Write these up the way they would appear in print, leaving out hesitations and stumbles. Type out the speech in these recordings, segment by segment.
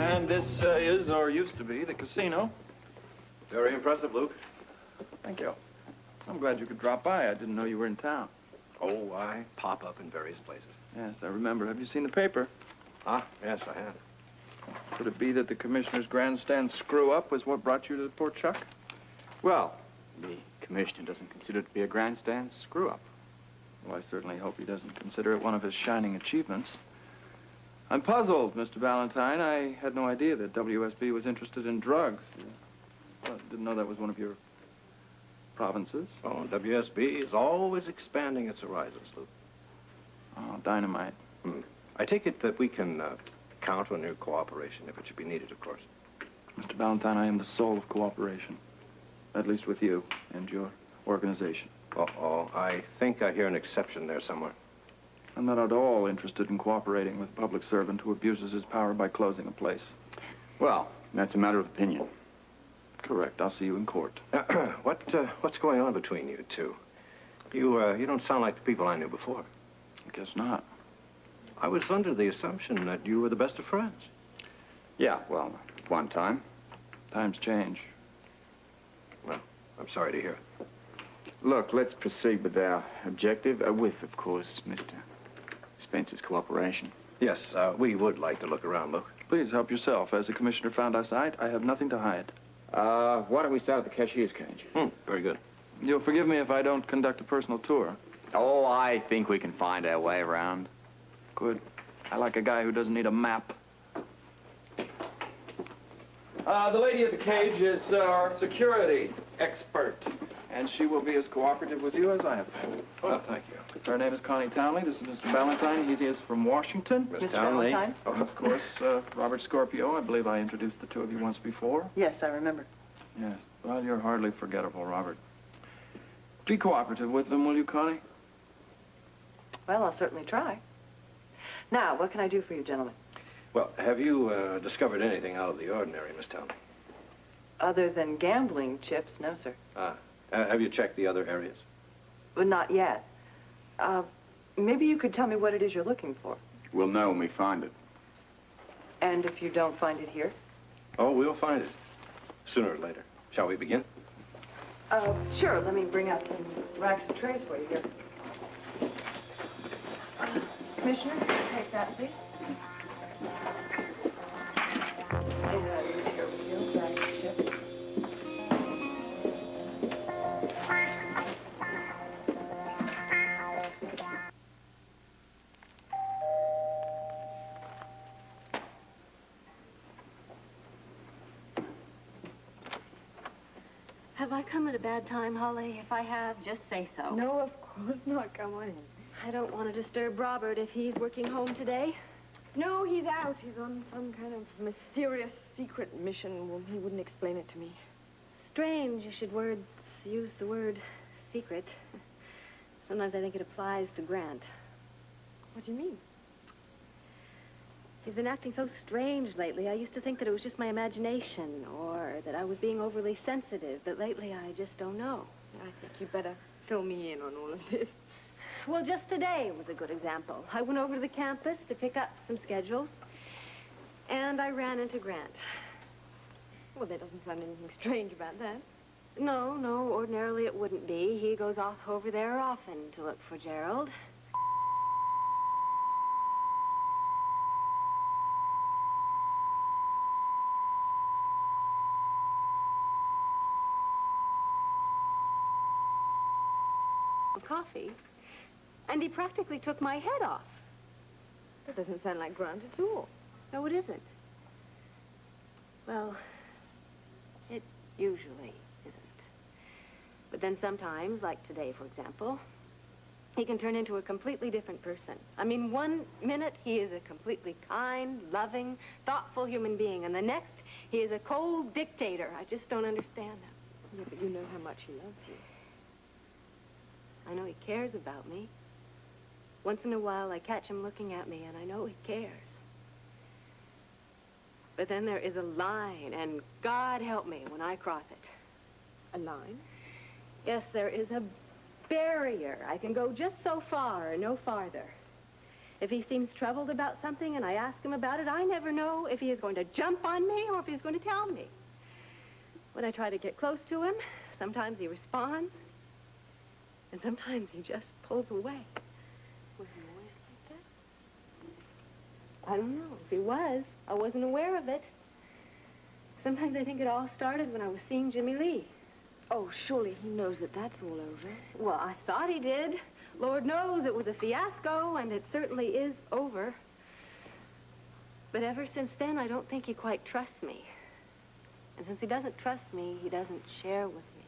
And this is, or used to be, the casino. Very impressive, Luke. Thank you. I'm glad you could drop by. I didn't know you were in town. Oh, I pop up in various places. Yes, I remember. Have you seen the paper? Ah, yes, I have. Could it be that the commissioner's grandstand screw-up was what brought you to Port Chuck? Well, the commissioner doesn't consider it to be a grandstand screw-up. Well, I certainly hope he doesn't consider it one of his shining achievements. I'm puzzled, Mr. Valentine. I had no idea that WSB was interested in drugs. Well, didn't know that was one of your provinces. Oh, WSB is always expanding its horizons, Luke. Oh, dynamite. I take it that we can count on your cooperation if it should be needed, of course. Mr. Valentine, I am the soul of cooperation. At least with you and your organization. Uh-oh, I think I hear an exception there somewhere. I'm not at all interested in cooperating with a public servant who abuses his power by closing a place. Well, that's a matter of opinion. Correct. I'll see you in court. What's going on between you two? You don't sound like the people I knew before. I guess not. I was under the assumption that you were the best of friends. Yeah, well, at one time. Times change. Well, I'm sorry to hear it. Look, let's proceed with our objective, with, of course, Mr. Spencer's cooperation. Yes, we would like to look around, Luke. Please help yourself. As the commissioner found us out, I have nothing to hide. Why don't we start at the cashier's cage? Very good. You'll forgive me if I don't conduct a personal tour. Oh, I think we can find our way around. Good. I like a guy who doesn't need a map. The lady at the cage is our security expert, and she will be as cooperative with you as I have been. Oh, thank you. Her name is Connie Townley. This is Mr. Valentine. He is from Washington. Miss Townley. Valentine? Oh, of course, Robert Scorpio. I believe I introduced the two of you once before. Yes, I remember. Yes. Well, you're hardly forgettable, Robert. Be cooperative with them, will you, Connie? Well, I'll certainly try. Now, what can I do for you, gentlemen? Well, have you discovered anything out of the ordinary, Miss Townley? Other than gambling chips, no, sir. Have you checked the other areas? Well, not yet. Maybe you could tell me what it is you're looking for. We'll know when we find it. And if you don't find it here? Oh, we'll find it. Sooner or later. Shall we begin? Sure. Let me bring out some racks and trays for you here. Commissioner, take that, please. Here we go, bag of chips. Have I come at a bad time, Holly? If I have, just say so. No, of course not. Come on in. I don't want to disturb Robert if he's working home today. No, he's out. He's on some kind of mysterious secret mission. Well, he wouldn't explain it to me. Strange you should use the word secret. Sometimes I think it applies to Grant. What do you mean? He's been acting so strange lately. I used to think that it was just my imagination or that I was being overly sensitive, but lately I just don't know. I think you better fill me in on all of this. Well, just today was a good example. I went over to the campus to pick up some schedules, and I ran into Grant. Well, there doesn't sound anything strange about that. No, ordinarily it wouldn't be. He goes off over there often to look for Gerald. Coffee, and he practically took my head off. That doesn't sound like Grant at all. No, it isn't. Well, it usually isn't. But then sometimes, like today, for example, he can turn into a completely different person. I mean, one minute he is a completely kind, loving, thoughtful human being, and the next he is a cold dictator. I just don't understand him. Yeah, but you know how much he loves you. I know he cares about me. Once in a while, I catch him looking at me, and I know he cares. But then there is a line, and God help me when I cross it. A line? Yes, there is a barrier. I can go just so far, no farther. If he seems troubled about something and I ask him about it, I never know if he is going to jump on me or if he's going to tell me. When I try to get close to him, sometimes he responds, and sometimes he just pulls away. Was he always like that? I don't know. If he was, I wasn't aware of it. Sometimes I think it all started when I was seeing Jimmy Lee. Oh, surely he knows that that's all over. Well, I thought he did. Lord knows it was a fiasco, and it certainly is over. But ever since then, I don't think he quite trusts me. And since he doesn't trust me, he doesn't share with me.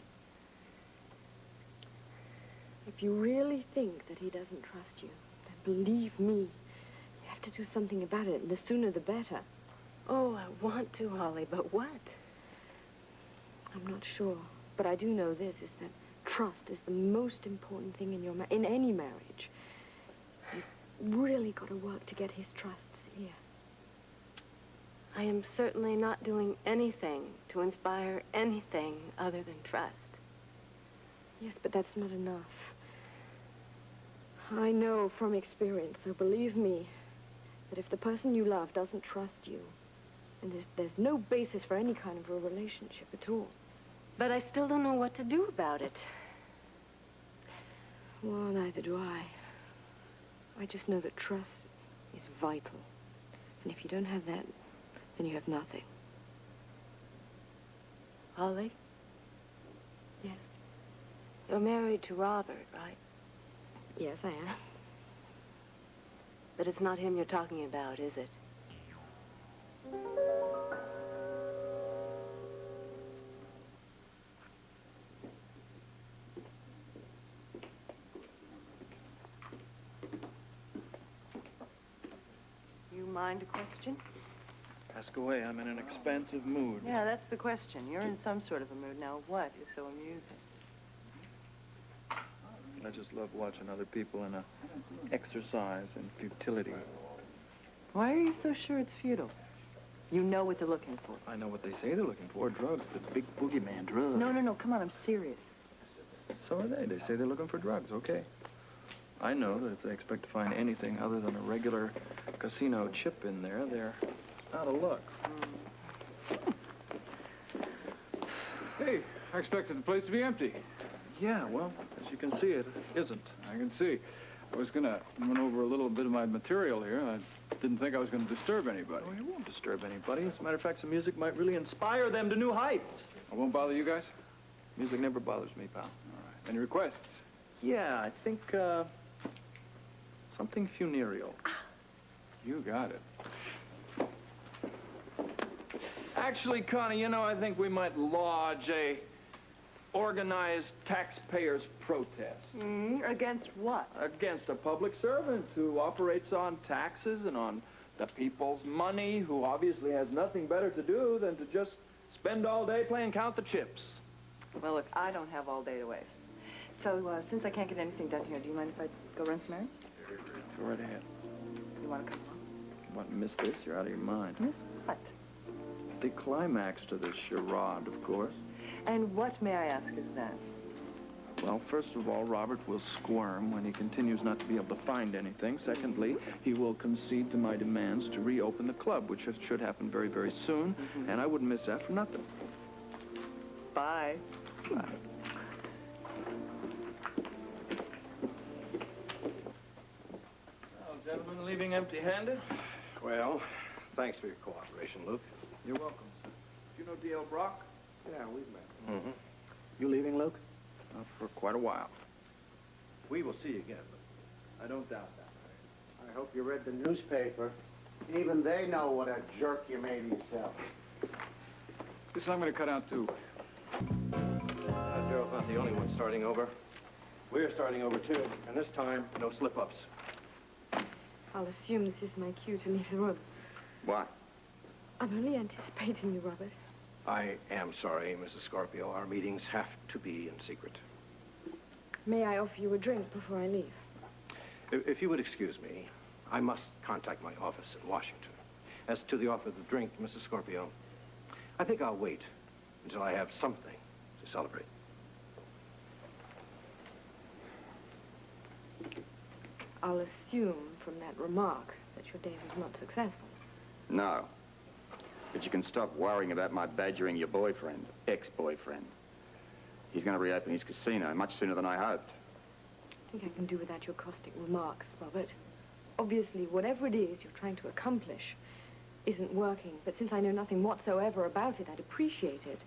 If you really think that he doesn't trust you, then believe me, you have to do something about it, and the sooner the better. Oh, I want to, Holly, but what? I'm not sure, but I do know this, is that trust is the most important thing in any marriage. You've really got to work to get his trust here. I am certainly not doing anything to inspire anything other than trust. Yes, but that's not enough. I know from experience, so believe me, that if the person you love doesn't trust you, then there's no basis for any kind of a relationship at all. But I still don't know what to do about it. Well, neither do I. I just know that trust is vital. And if you don't have that, then you have nothing. Holly, Yes? you're married to Robert, right? Yes, I am. But it's not him you're talking about, is it? You mind a question? Ask away. I'm in an expansive mood. Yeah, that's the question. You're in some sort of a mood. Now, what is so amusing? I just love watching other people in a exercise in futility. Why are you so sure it's futile? You know what they're looking for. I know what they say they're looking for. Drugs. The big boogeyman drugs. No. Come on, I'm serious. So are they. They say they're looking for drugs. Okay. I know that if they expect to find anything other than a regular casino chip in there, they're out of luck. Hey, I expected the place to be empty. Yeah, well, as you can see, it isn't. I can see. I was going to run over a little bit of my material here. I didn't think I was going to disturb anybody. Oh, you won't disturb anybody. As a matter of fact, some music might really inspire them to new heights. I won't bother you guys? Music never bothers me, pal. All right. Any requests? Yeah, I think, something funereal. You got it. Actually, Connie, you know, I think we might lodge a organized taxpayers' protest. Against what? Against a public servant who operates on taxes and on the people's money, who obviously has nothing better to do than to just spend all day playing count the chips. Well, look, I don't have all day to waste. So, since I can't get anything done here, do you mind if I go run some errands? Go right ahead. You want to come along? You want to miss this? You're out of your mind. Miss what? The climax to this charade, of course. And what, may I ask, is that? Well, first of all, Robert will squirm when he continues not to be able to find anything. Secondly, he will concede to my demands to reopen the club, which should happen very, very soon. And I wouldn't miss that for nothing. Bye. Bye. Well, gentlemen, leaving empty-handed? Well, thanks for your cooperation, Luke. You're welcome, sir. Do you know D.L. Brock? Yeah, we've met. Mm-hmm. You leaving, Luke? For quite a while. We will see you again. I don't doubt that. I hope you read the newspaper. Even they know what a jerk you made yourself. This I'm going to cut out, too. Daryl's not the only one starting over. We're starting over, too. And this time, no slip-ups. I'll assume this is my cue to leave the room. Why? I'm only anticipating you, Robert. I am sorry, Mrs. Scorpio. Our meetings have to be in secret. May I offer you a drink before I leave? If you would excuse me, I must contact my office in Washington. As to the offer of the drink, Mrs. Scorpio, I think I'll wait until I have something to celebrate. I'll assume from that remark that your date was not successful. No. But you can stop worrying about my badgering your boyfriend, ex-boyfriend. He's going to reopen his casino much sooner than I hoped. I think I can do without your caustic remarks, Robert. Obviously, whatever it is you're trying to accomplish isn't working, but since I know nothing whatsoever about it, I'd appreciate it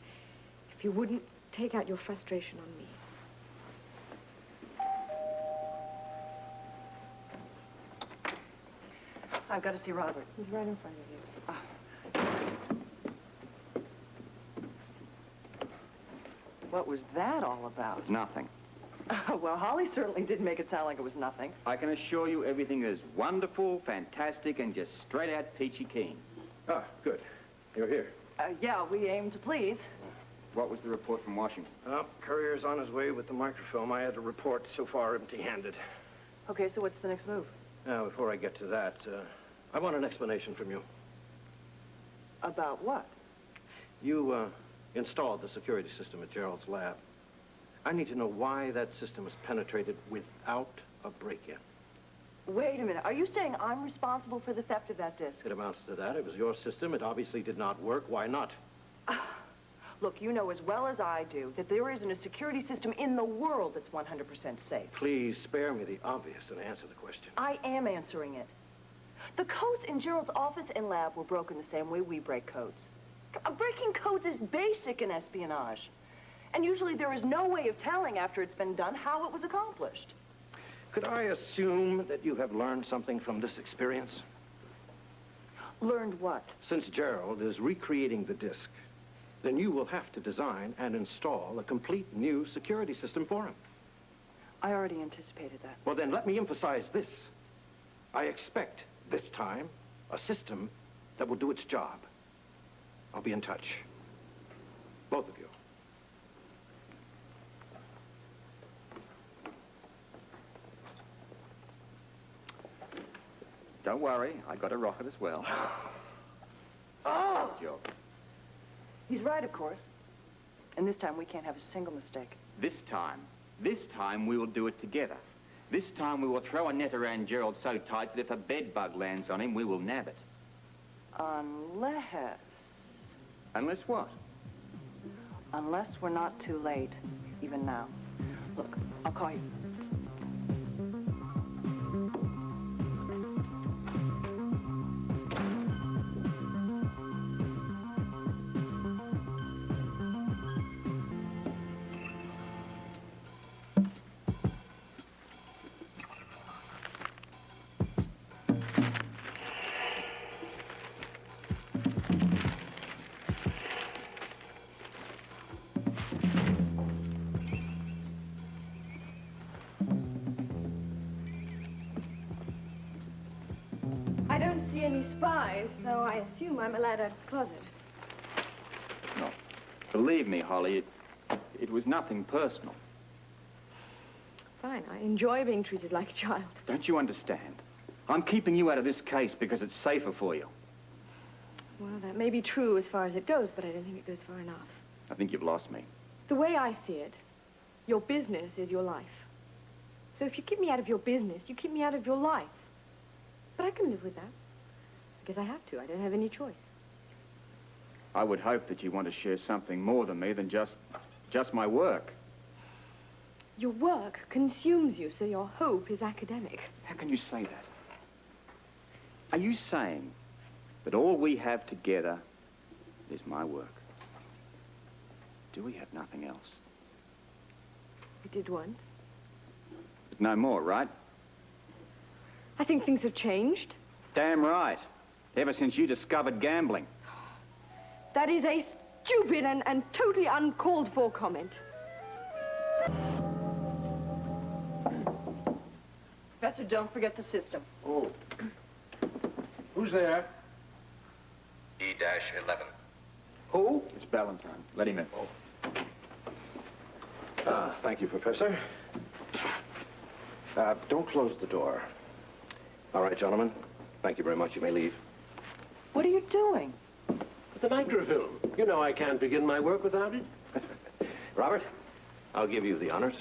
if you wouldn't take out your frustration on me. I've got to see Robert. He's right in front of you. What was that all about? Nothing. Well, Holly certainly did make it sound like it was nothing. I can assure you everything is wonderful, fantastic, and just straight out peachy keen. Ah, good. You're here. Yeah, we aim to please. What was the report from Washington? Courier's on his way with the microfilm. I had to report so far empty-handed. Okay, so what's the next move? Now, before I get to that, I want an explanation from you. About what? You, installed the security system at Gerald's lab. I need to know why that system was penetrated without a break-in. Wait a minute. Are you saying I'm responsible for the theft of that disc? It amounts to that. It was your system. It obviously did not work. Why not? Look, you know as well as I do that there isn't a security system in the world that's 100% safe. Please spare me the obvious and answer the question. I am answering it. The codes in Gerald's office and lab were broken the same way we break codes. Breaking codes is basic in espionage. And usually there is no way of telling after it's been done how it was accomplished. Could I assume that you have learned something from this experience? Learned what? Since Gerald is recreating the disk, then you will have to design and install a complete new security system for him. I already anticipated that. Well, then let me emphasize this. I expect, this time, a system that will do its job. I'll be in touch. Both of you. Don't worry, I got a rocket as well. Oh! Job. He's right, of course. And this time we can't have a single mistake. This time we will do it together. This time we will throw a net around Gerald so tight that if a bed bug lands on him, we will nab it. Unless... Unless what? Unless we're not too late, even now. Look, I'll call you. I don't see any spies, so I assume I'm allowed out of the closet. No. Believe me, Holly, it was nothing personal. Fine, I enjoy being treated like a child. Don't you understand? I'm keeping you out of this case because it's safer for you. Well, that may be true as far as it goes, but I don't think it goes far enough. I think you've lost me. The way I see it, your business is your life. So if you keep me out of your business, you keep me out of your life. But I can live with that. Because I have to. I don't have any choice. I would hope that you want to share something more than me than just my work. Your work consumes you, so your hope is academic. How can you say that? Are you saying that all we have together is my work? Do we have nothing else? We did once. But no more, right? I think things have changed. Damn right. Ever since you discovered gambling. That is a stupid and totally uncalled for comment. Professor, don't forget the system. Oh. Who's there? E-11. Who? It's Valentine. Let him in. Thank you, Professor. Don't close the door. All right, gentlemen. Thank you very much. You may leave. What are you doing? The microfilm. You know I can't begin my work without it. Robert, I'll give you the honors.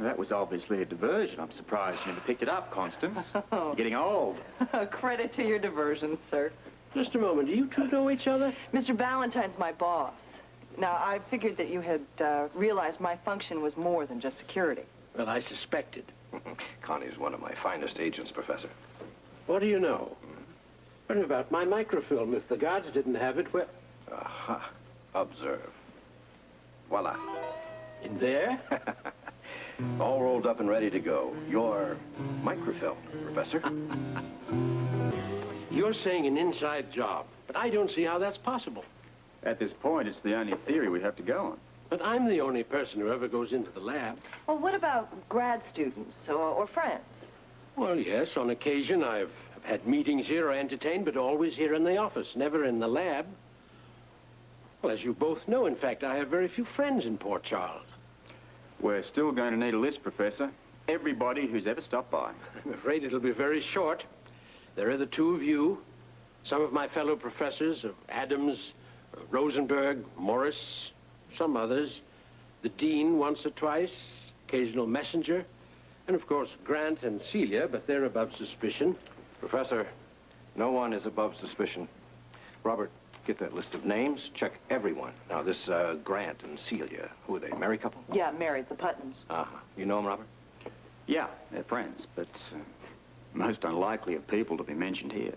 That was obviously a diversion. I'm surprised you never picked it up, Constance. You're getting old. Credit to your diversion, sir. Just a moment. Do you two know each other? Mr. Ballantyne's my boss. Now, I figured that you had realized my function was more than just security. Well, I suspected. Connie's one of my finest agents, Professor. What do you know? What about my microfilm? If the guards didn't have it, well... Aha. Observe. Voila. In there? All rolled up and ready to go. Your microfilm, Professor. You're saying an inside job, but I don't see how that's possible. At this point, it's the only theory we have to go on. But I'm the only person who ever goes into the lab. Well, what about grad students or friends? Well, yes, on occasion I've had meetings here or entertained, but always here in the office, never in the lab. Well, as you both know, in fact, I have very few friends in Port Charles. We're still going to need a list, Professor. Everybody who's ever stopped by. I'm afraid it'll be very short. There are the two of you, some of my fellow professors, Adams, Rosenberg, Morris, some others, the dean once or twice, occasional messenger, and of course Grant and Celia, but they're above suspicion. Professor, no one is above suspicion. Robert, get that list of names. Check everyone. Now, this Grant and Celia, who are they, married couple? Yeah, married, the Putnams. Uh-huh. You know them, Robert? Yeah, they're friends, but most unlikely of people to be mentioned here.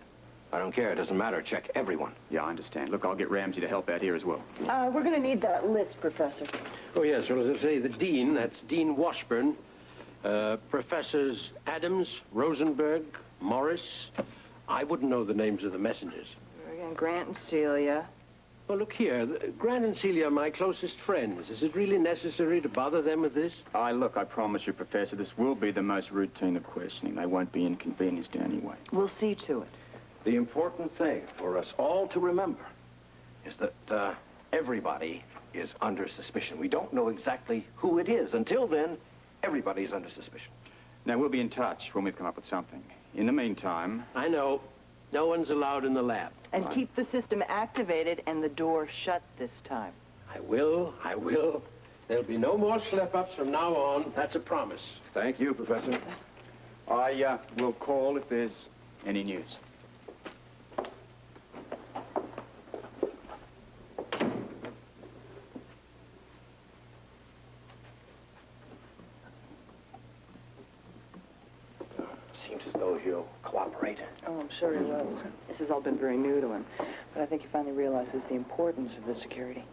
I don't care. It doesn't matter. Check everyone. Yeah, I understand. Look, I'll get Ramsey to help out here as well. We're going to need that list, Professor. Oh, yes, well, as I say, the dean, that's Dean Washburn, Professors Adams, Rosenberg, Morris. I wouldn't know the names of the messengers. Again, Grant and Celia. Well, look here. Grant and Celia are my closest friends. Is it really necessary to bother them with this? Look, I promise you, Professor, this will be the most routine of questioning. They won't be inconvenienced in any way. We'll see to it. The important thing for us all to remember is that everybody is under suspicion. We don't know exactly who it is. Until then, everybody's under suspicion. Now, we'll be in touch when we've come up with something. In the meantime... I know. No one's allowed in the lab. And keep the system activated and the door shut this time. I will. There'll be no more slip-ups from now on. That's a promise. Thank you, Professor. I will call if there's any news. Seems as though he'll cooperate. Oh, I'm sure he will. This has all been very new to him. But I think he finally realizes the importance of the security.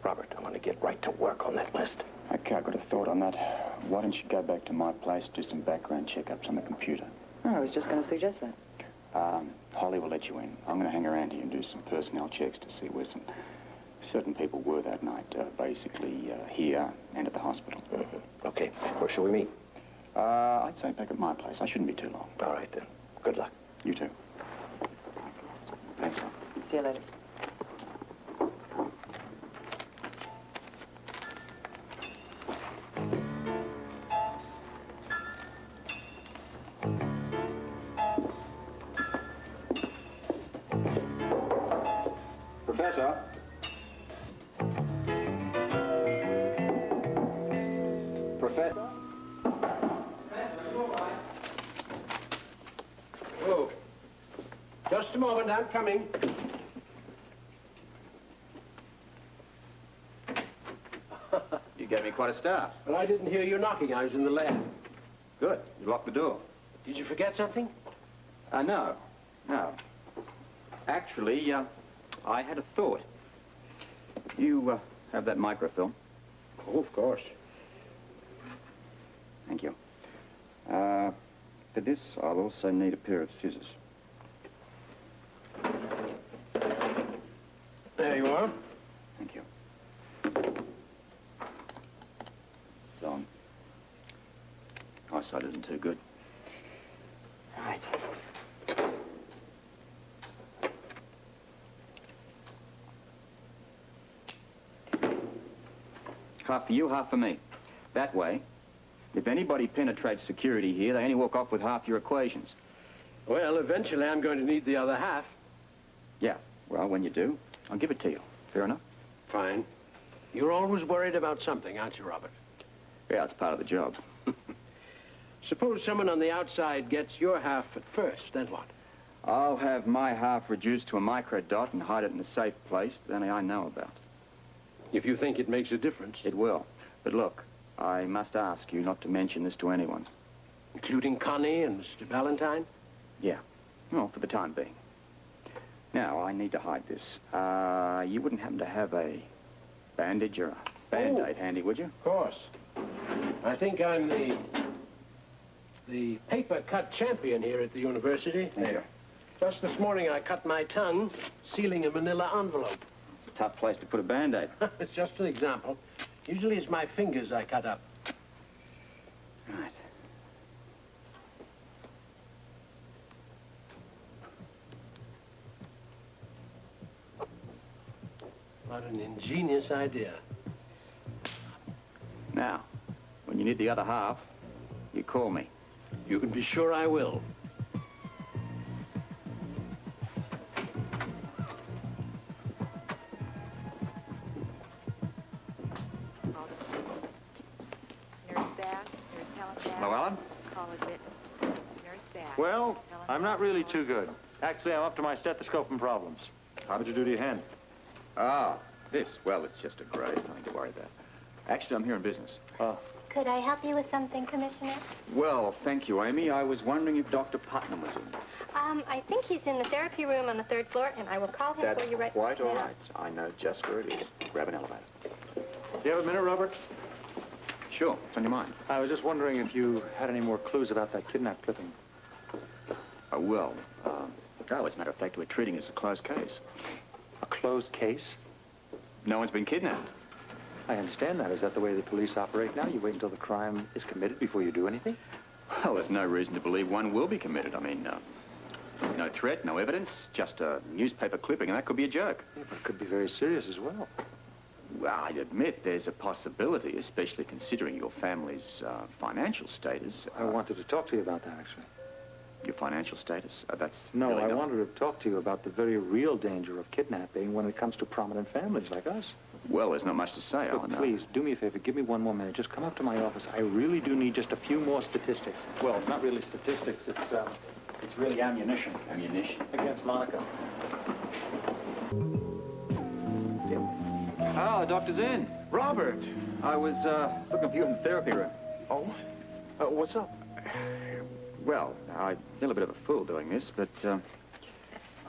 Robert, I want to get right to work on that list. Okay, I've got a thought on that. Why don't you go back to my place, do some background checkups on the computer? Oh, I was just going to suggest that. Holly will let you in. I'm going to hang around here and do some personnel checks to see where some certain people were that night, basically here and at the hospital. Okay, where shall we meet? I'd say back at my place. I shouldn't be too long. All right, then. Good luck. You too. Thanks. See you later. Professor? Professor? Oh, just a moment, I'm coming. You gave me quite a start. Well, I didn't hear you knocking. I was in the lab. Good. You locked the door. Did you forget something? No. Actually, I had a thought. You have that microfilm? Oh, of course. Thank you. For this, I'll also need a pair of scissors. There you are. Thank you. Long. Eyesight isn't too good. Right. Half for you, half for me. That way, if anybody penetrates security here, they only walk off with half your equations. Well, eventually I'm going to need the other half. Yeah, well, when you do, I'll give it to you. Fair enough? Fine. You're always worried about something, aren't you, Robert? Yeah, it's part of the job. Suppose someone on the outside gets your half at first, then what? I'll have my half reduced to a microdot and hide it in a safe place that only I know about. If you think it makes a difference. It will. But look, I must ask you not to mention this to anyone. Including Connie and Mr. Valentine? Yeah. Well, for the time being. Now, I need to hide this. You wouldn't happen to have a bandage or a Band-Aid handy, would you? Of course. I think I'm the paper cut champion here at the university. There. Just this morning I cut my tongue sealing a manila envelope. It's a tough place to put a Band-Aid. It's just an example. Usually it's my fingers I cut up. Right. What an ingenious idea. Now, when you need the other half, you call me. You can be sure I will. Hello, Alan? Well, I'm not really too good. Actually, I'm up to my stethoscope and problems. How did you do to your hand? Ah, this. Well, it's just a graze. Nothing to worry about. Actually, I'm here in business. Oh. Could I help you with something, Commissioner? Well, thank you, Amy. I was wondering if Dr. Putnam was in. I think he's in the therapy room on the 3rd floor, and I will call him That's for you right quite all now. right. I know just where it is. Grab an elevator. Do you have a minute, Robert? Sure. What's on your mind? I was just wondering if you had any more clues about that kidnap clipping. Oh, well, as a matter of fact, we're treating it as a closed case. A closed case? No one's been kidnapped. I understand that. Is that the way the police operate now? You wait until the crime is committed before you do anything? Well, there's no reason to believe one will be committed. I mean, there's no threat, no evidence, just a newspaper clipping, and that could be a joke. Yeah, but it could be very serious as well. Well, I admit there's a possibility, especially considering your family's financial status. I wanted to talk to you about that, actually. Your financial status? That's No, really I not... wanted to talk to you about the very real danger of kidnapping when it comes to prominent families like us. Well, there's not much to say, Look, Alan. please, do me a favor. Give me one more minute. Just come up to my office. I really do need just a few more statistics. Well, it's not really statistics. It's really ammunition. Ammunition? Against Monica. Ah, the doctor's in. Robert! I was looking for you in the therapy room. Oh? What's up? Well, I feel a bit of a fool doing this, but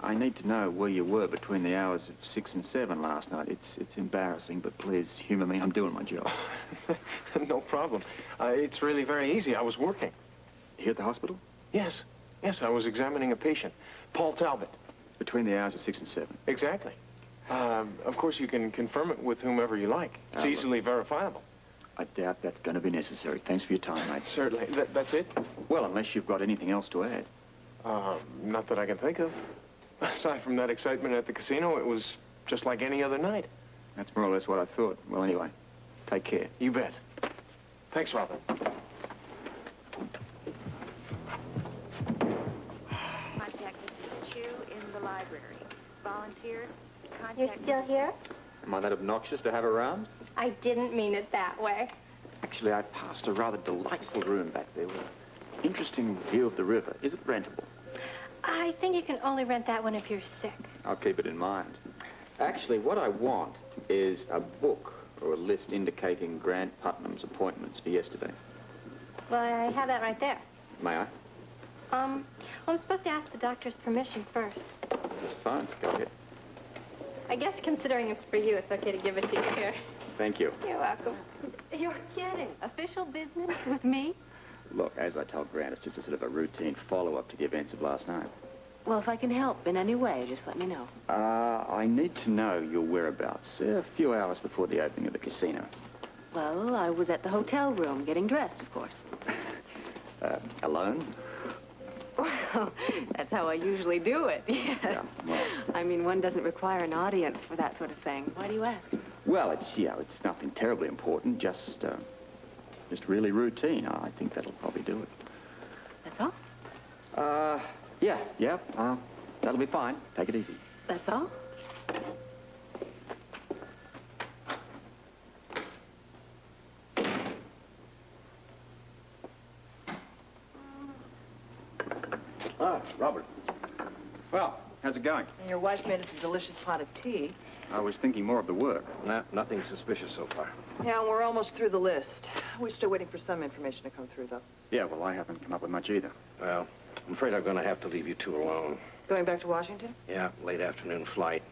I need to know where you were between the hours of 6 and 7 last night. It's embarrassing, but please humor me. I'm doing my job. No problem. It's really very easy. I was working. Here at the hospital? Yes. Yes, I was examining a patient. Paul Talbot. Between the hours of 6 and 7? Exactly. Of course, you can confirm it with whomever you like. It's easily verifiable. I doubt that's going to be necessary. Thanks for your time, mate. Certainly. That's it? Well, unless you've got anything else to add. Not that I can think of. Aside from that excitement at the casino, it was just like any other night. That's more or less what I thought. Well, anyway, take care. You bet. Thanks, Robert. Contact Mrs. Chu in the library. Volunteer, contact... You're still here? Am I that obnoxious to have around? I didn't mean it that way. Actually, I passed a rather delightful room back there with an interesting view of the river. Is it rentable? I think you can only rent that one if you're sick. I'll keep it in mind. Actually, what I want is a book or a list indicating Grant Putnam's appointments for yesterday. Well, I have that right there. May I? Well, I'm supposed to ask the doctor's permission first. Just fine. Go ahead. I guess considering it's for you, it's okay to give it to you here. Thank you. You're welcome. You're kidding. Official business with me? Look, as I told Grant, it's just a sort of a routine follow-up to the events of last night. Well, if I can help in any way, just let me know. I need to know your whereabouts a few hours before the opening of the casino. Well, I was at the hotel room getting dressed, of course. Alone? Well, that's how I usually do it, yes. Yeah, well. I mean, one doesn't require an audience for that sort of thing. Why do you ask? Well, it's nothing terribly important, just really routine. I think that'll probably do it. That's all? Yeah, that'll be fine. Take it easy. That's all? Ah, Robert. Well, how's it going? And your wife made us a delicious pot of tea. I was thinking more of the work. Nah, nothing suspicious so far. Yeah, we're almost through the list. We're still waiting for some information to come through, though. Yeah, well, I haven't come up with much either. Well, I'm afraid I'm going to have to leave you two alone. Going back to Washington? Yeah, late afternoon flight.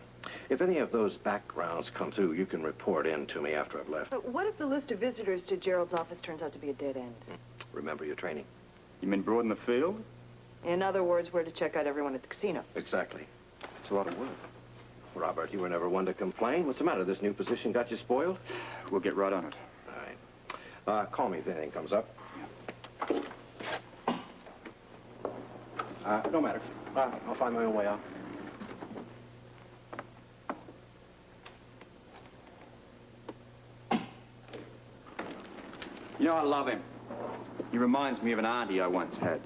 If any of those backgrounds come through, you can report in to me after I've left. But what if the list of visitors to Gerald's office turns out to be a dead end? Remember your training. You mean broaden the field? In other words, we're to check out everyone at the casino. Exactly. It's a lot of work. Robert, you were never one to complain. What's the matter? This new position got you spoiled? We'll get right on it. All right. Call me if anything comes up. No matter. I'll find my own way out. You know, I love him. He reminds me of an auntie I once had.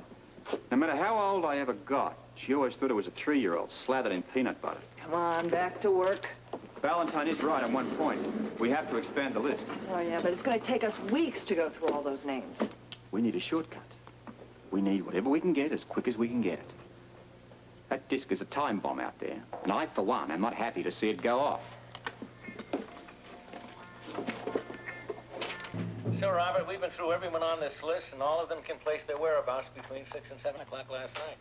No matter how old I ever got, she always thought it was a 3-year-old slathered in peanut butter. Come on, back to work. Valentine is right on one point. We have to expand the list. Oh, yeah, but it's going to take us weeks to go through all those names. We need a shortcut. We need whatever we can get as quick as we can get it. That disc is a time bomb out there, and I, for one, am not happy to see it go off. So, Robert, we've been through everyone on this list, and all of them can place their whereabouts between 6 and 7 o'clock last night.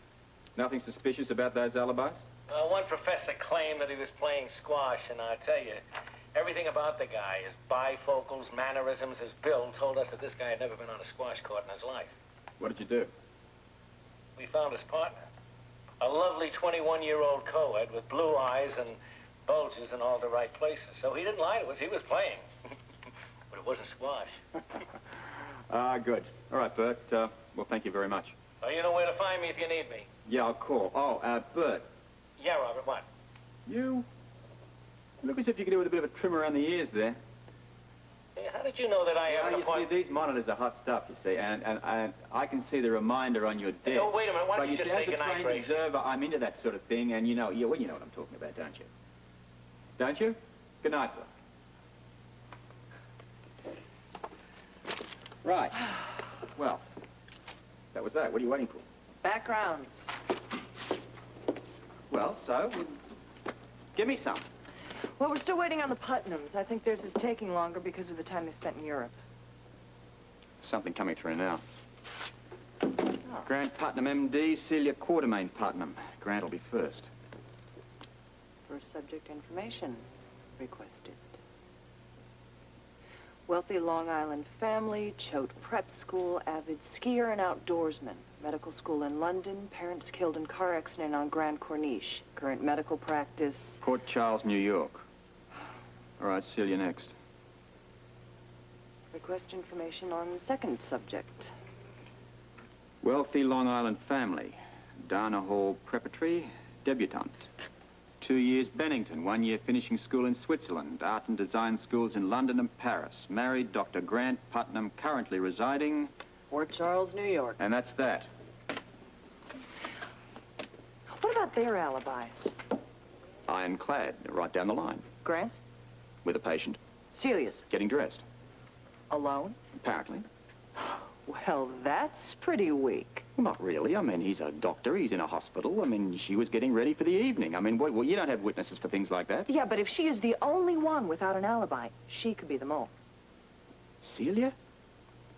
Nothing suspicious about those alibis? One professor claimed that he was playing squash, and I tell you, everything about the guy, his bifocals, mannerisms, his build, told us that this guy had never been on a squash court in his life. What did you do? We found his partner, a lovely 21-year-old co-ed with blue eyes and bulges in all the right places. So he didn't lie to us. He was playing. But it wasn't squash. Good. All right, Bert. Well, thank you very much. Well, you know where to find me if you need me. Yeah, I'll call. Oh, Bert. Yeah, Robert, what? You look as if you could do with a bit of a trim around the ears there. Hey, how did you know that I have an appointment? These monitors are hot stuff, you see, and I can see the reminder on your desk. Oh, wait a minute. Why don't you just say goodnight, as a Grace? trained observer, I'm into that sort of thing, and you know what I'm talking about, don't you? Don't you? Good night, Bert. Right. Well, that was that. What are you waiting for? Backgrounds. Well, so, give me some. Well, we're still waiting on the Putnams. I think theirs is taking longer because of the time they spent in Europe. Something coming through now. Grant Putnam, M.D., Celia Quartermain Putnam. Grant will be first. First subject information requested. Wealthy Long Island family, Choate prep school, avid skier and outdoorsman. Medical school in London, parents killed in car accident on Grand Corniche. Current medical practice. Port Charles, New York. All right, Celia next. Request information on second subject. Wealthy Long Island family. Dana Hall Preparatory, debutante. 2 years Bennington, 1 year finishing school in Switzerland, art and design schools in London and Paris. Married Dr. Grant Putnam, currently residing... Port Charles, New York. And that's that. What about their alibis? Ironclad, right down the line. Grant's? With a patient. Celia's? Getting dressed. Alone? Apparently. Well, that's pretty weak. Well, not really. I mean, he's a doctor. He's in a hospital. I mean, she was getting ready for the evening. I mean, well, you don't have witnesses for things like that. Yeah, but if she is the only one without an alibi, she could be the mole. Celia?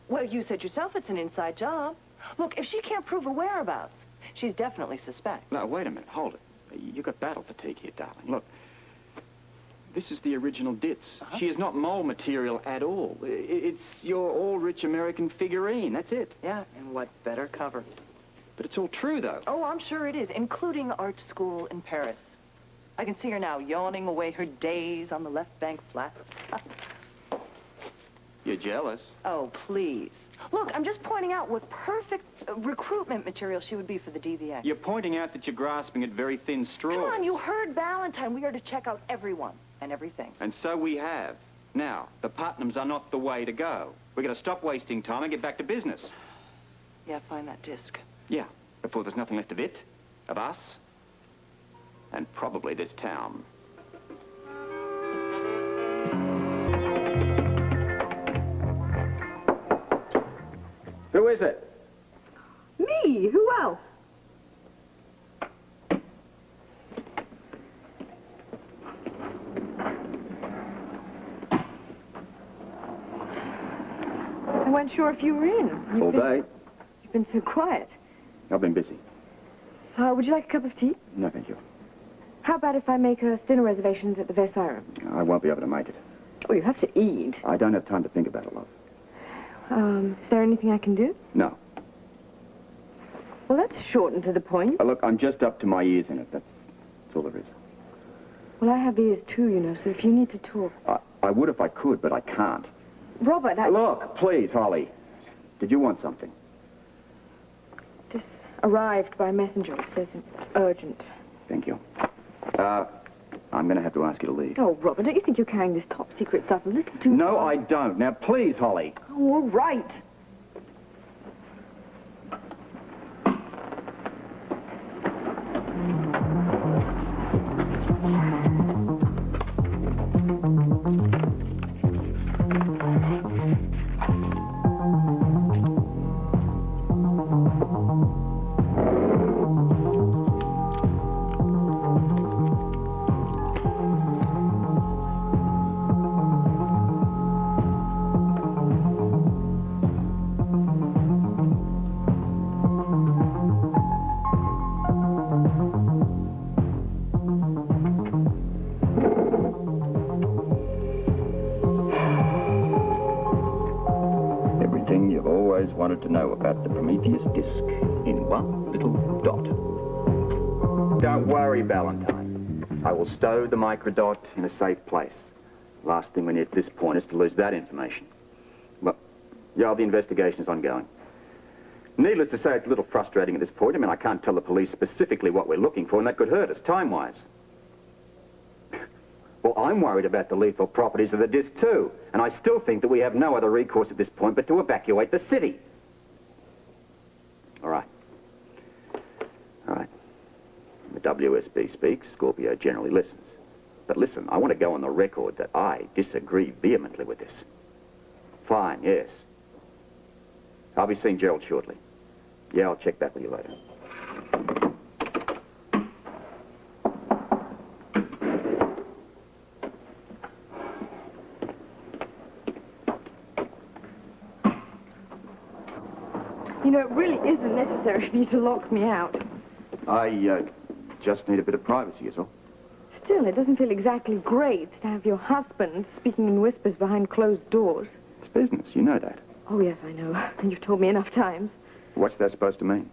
Well, you said yourself it's an inside job. Look, if she can't prove her whereabouts, she's definitely suspect. No, wait a minute. Hold it. You got battle fatigue here, darling. Look, this is the original Ditz. She is not mole material at all. It's your all-rich American figurine. That's it. Yeah, and what better cover? But it's all true, though. Oh, I'm sure it is, including art school in Paris. I can see her now yawning away her days on the left bank flat. You're jealous. Oh, please. Look, I'm just pointing out what perfect recruitment material she would be for the DVA. You're pointing out that you're grasping at very thin straws. Come on, you heard Valentine. We are to check out everyone and everything. And so we have. Now, the Putnams are not the way to go. We're going to stop wasting time and get back to business. Yeah, find that disc. Yeah, before there's nothing left of it, of us, and probably this town. Who is it? Me? Who else? I weren't sure if you were in. All day. You've been so quiet. I've been busy. Would you like a cup of tea? No, thank you. How about if I make us dinner reservations at the Versailles Room? I won't be able to make it. Oh, you have to eat. I don't have time to think about it, love. Is there anything I can do? No. Well, that's short and to the point. Look, I'm just up to my ears in it. That's all there is. Well, I have ears too, you know, so if you need to talk... I would if I could, but I can't. Robert, Look, please, Holly. Did you want something? This arrived by messenger. It says it's urgent. Thank you. I'm going to have to ask you to leave. Oh, Robert, don't you think you're carrying this top-secret stuff a little too No, far? I don't. Now, please, Holly. Oh, all right. Everything you've always wanted to know about the Prometheus disc in one little dot. Don't worry, Valentine. I will stow the microdot in a safe place. Last thing we need at this point is to lose that information. Well, yeah, the investigation is ongoing. Needless to say, it's a little frustrating at this point. I mean, I can't tell the police specifically what we're looking for, and that could hurt us time-wise. Well, I'm worried about the lethal properties of the disc, too. And I still think that we have no other recourse at this point but to evacuate the city. All right. All right. The WSB speaks, Scorpio generally listens. But listen, I want to go on the record that I disagree vehemently with this. Fine, yes. I'll be seeing Gerald shortly. Yeah, I'll check back with you later. You know, it really isn't necessary for you to lock me out. I just need a bit of privacy, is all. Still, it doesn't feel exactly great to have your husband speaking in whispers behind closed doors. It's business, you know that. Oh, yes, I know. You've told me enough times. What's that supposed to mean?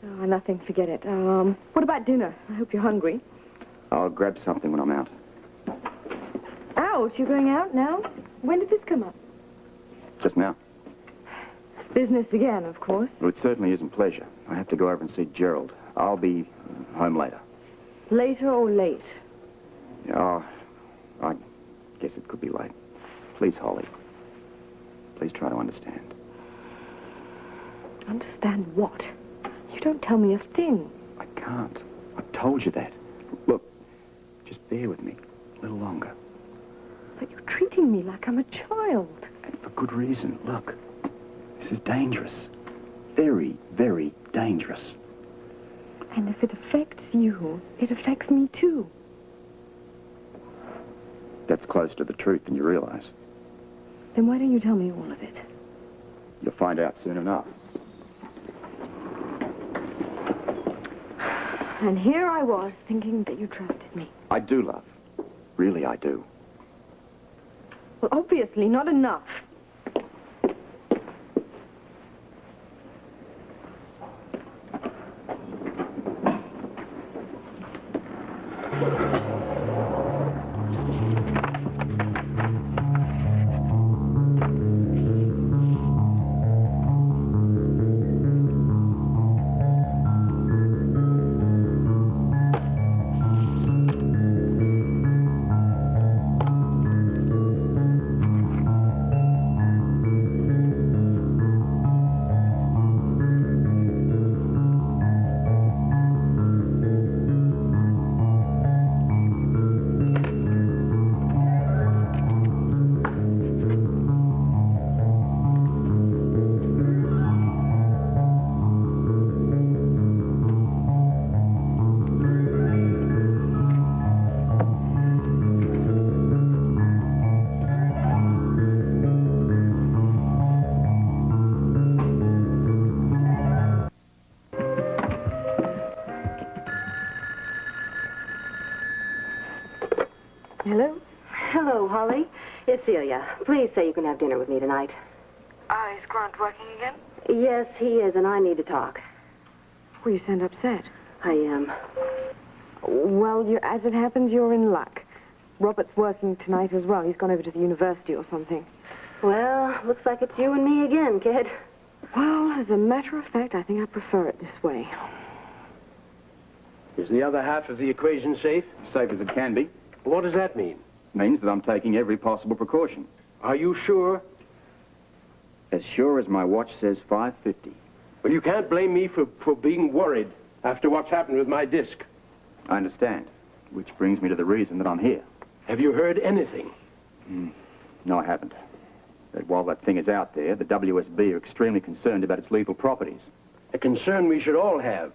Oh, nothing. Forget it. What about dinner? I hope you're hungry. I'll grab something when I'm out. Out? You're going out now? When did this come up? Just now. Business again, of course. Well, it certainly isn't pleasure. I have to go over and see Gerald. I'll be home later. Later or late? Oh, I guess it could be late. Please, Holly. Please try to understand. Understand what? You don't tell me a thing. I can't. I've told you that. Look, just bear with me a little longer. But you're treating me like I'm a child. And for good reason. Look, this is dangerous. Very, very dangerous. And if it affects you, it affects me too. That's closer to the truth than you realize. Then why don't you tell me all of it? You'll find out soon enough. And here I was, thinking that you trusted me. I do, love. Really, I do. Well, obviously not enough. Hello? Hello, Holly. It's Celia. Please say you can have dinner with me tonight. Is Grant working again? Yes, he is, and I need to talk. Well, you sound upset. I am. Well, as it happens, you're in luck. Robert's working tonight as well. He's gone over to the university or something. Well, looks like it's you and me again, kid. Well, as a matter of fact, I think I prefer it this way. Is the other half of the equation safe? Safe as it can be. What does that mean? Means that I'm taking every possible precaution. Are you sure? As sure as my watch says 5:50. Well, you can't blame me for being worried after what's happened with my disc. I understand. Which brings me to the reason that I'm here. Have you heard anything? No, I haven't. But while that thing is out there, the WSB are extremely concerned about its lethal properties. A concern we should all have.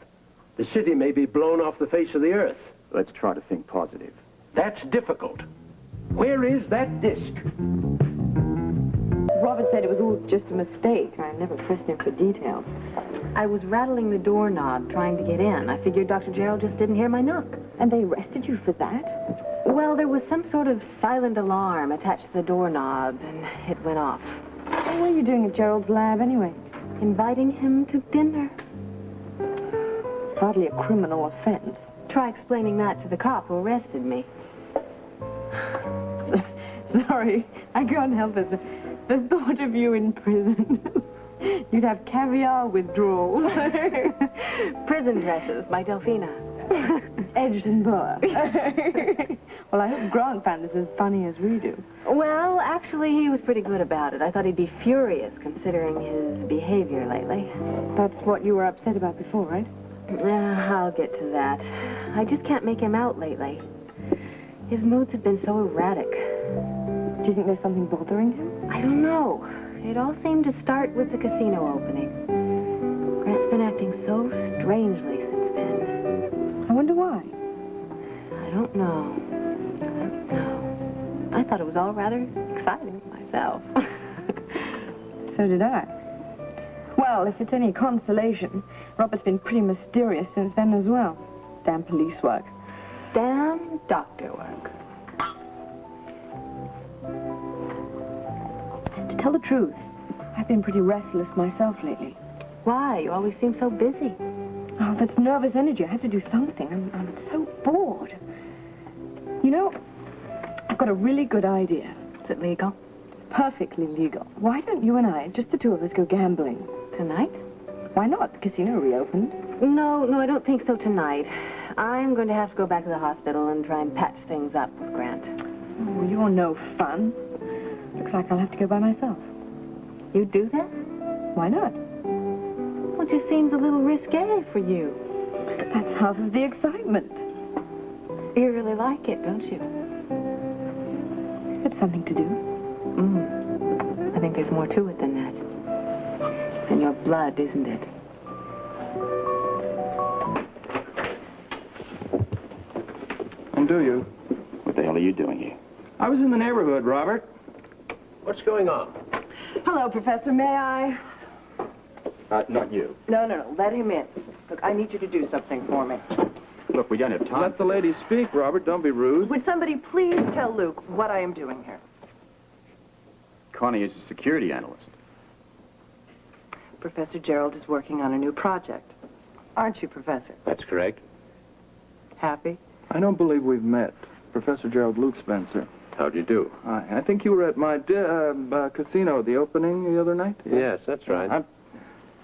The city may be blown off the face of the earth. Let's try to think positive. That's difficult. Where is that disc? Robert said it was all just a mistake. I never pressed him for details. I was rattling the doorknob trying to get in. I figured Dr. Gerald just didn't hear my knock. And they arrested you for that? Well, there was some sort of silent alarm attached to the doorknob, and it went off. What were you doing at Gerald's lab, anyway? Inviting him to dinner. It's hardly a criminal offense. Try explaining that to the cop who arrested me. Sorry, I can't help it. The thought of you in prison. You'd have caviar withdrawals. Prison dresses by Delphina. Edged and boa. Well, I hope Grant found this as funny as we do. Well, actually, he was pretty good about it. I thought he'd be furious considering his behavior lately. That's what you were upset about before, right? I'll get to that. I just can't make him out lately. His moods have been so erratic. Do you think there's something bothering him? I don't know. It all seemed to start with the casino opening. Grant's been acting so strangely since then. I wonder why. I don't know. I thought it was all rather exciting myself. So did I. Well, if it's any consolation, Robert's been pretty mysterious since then as well. Damn police work. Damn doctor work. To tell the truth, I've been pretty restless myself lately. Why? You always seem so busy. Oh, that's nervous energy. I have to do something. I'm so bored. You know, I've got a really good idea. Is it legal? Perfectly legal. Why don't you and I, just the two of us, go gambling? Tonight? Why not? The casino reopened. No, I don't think so tonight. I'm going to have to go back to the hospital and try and patch things up with Grant. Oh, you're no fun. Looks like I'll have to go by myself. You'd do that? Why not? Well, it just seems a little risque for you. But that's half of the excitement. You really like it, don't you? It's something to do. I think there's more to it than that. It's in your blood, isn't it? And do you? What the hell are you doing here? I was in the neighborhood, Robert. What's going on? Hello, Professor. May I? Not you. No. Let him in. Look, I need you to do something for me. Look, we don't have time. Let the lady speak, Robert. Don't be rude. Would somebody please tell Luke what I am doing here? Connie is a security analyst. Professor Gerald is working on a new project. Aren't you, Professor? That's correct. Happy? I don't believe we've met. Professor Gerald Luke Spencer. How'd you do? I think you were at my casino, the opening the other night? Yes, that's right. I'm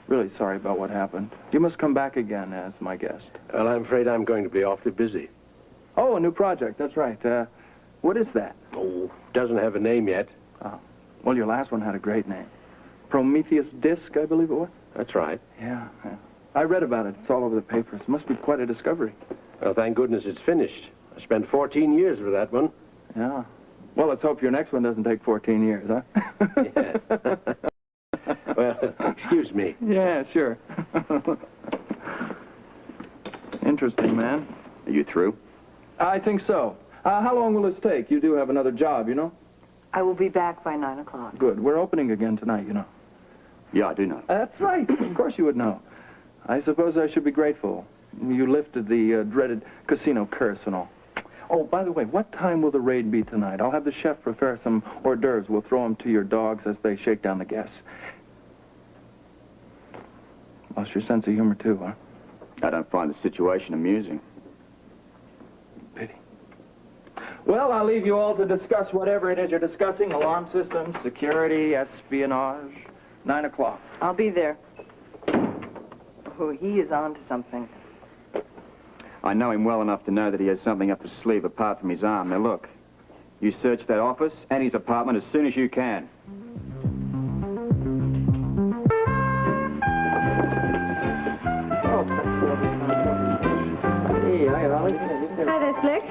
really sorry about what happened. You must come back again as my guest. Well, I'm afraid I'm going to be awfully busy. Oh, a new project. That's right. What is that? Oh, doesn't have a name yet. Oh. Well, your last one had a great name. Prometheus Disc, I believe it was. That's right. Yeah. I read about it. It's all over the papers. It must be quite a discovery. Well, thank goodness it's finished. I spent 14 years with that one. Yeah. Well, let's hope your next one doesn't take 14 years, huh? Yes. Well, excuse me. Yeah, sure. Interesting, man. Are you through? I think so. How long will this take? You do have another job, you know? I will be back by 9 o'clock. Good. We're opening again tonight, you know. Yeah, I do know. That's right. Of course you would know. I suppose I should be grateful. You lifted the dreaded casino curse and all. Oh, by the way, what time will the raid be tonight? I'll have the chef prepare some hors d'oeuvres. We'll throw them to your dogs as they shake down the guests. Lost your sense of humor, too, huh? I don't find the situation amusing. Pity. Well, I'll leave you all to discuss whatever it is you're discussing. Alarm systems, security, espionage. 9 o'clock. I'll be there. Oh, he is on to something. I know him well enough to know that he has something up his sleeve apart from his arm. Now, look, you search that office and his apartment as soon as you can. Hey, hi, Holly. Hi there, Slick.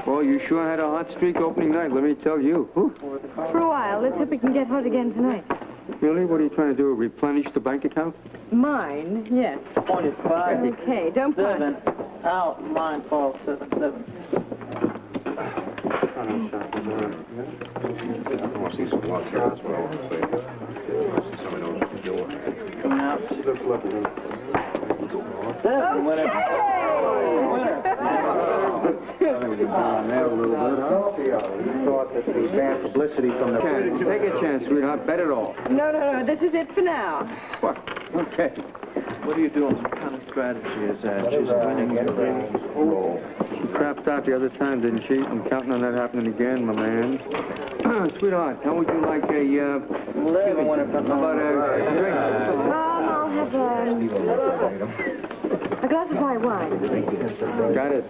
Well, you sure had a hot streak opening night, let me tell you. Whew. For a while. Let's hope we can get hot again tonight. Really? What are you trying to do, replenish the bank account? Mine, yes. 25. Okay, don't fuss. 7. Out. Mine falls 7. I want to see some blood here as well. Somebody knows what the door had. Coming out. She looks lucky. 7. Publicity from the... Take a chance, sweetheart. Bet it all. No. This is it for now. What? Okay. What are you doing? What kind of strategy is that? She's winning every roll. She crapped out the other time, didn't she? I'm counting on that happening again, my man. Sweetheart, how would you like a, 11. How about a drink? I'll have a glass of white wine. Got it.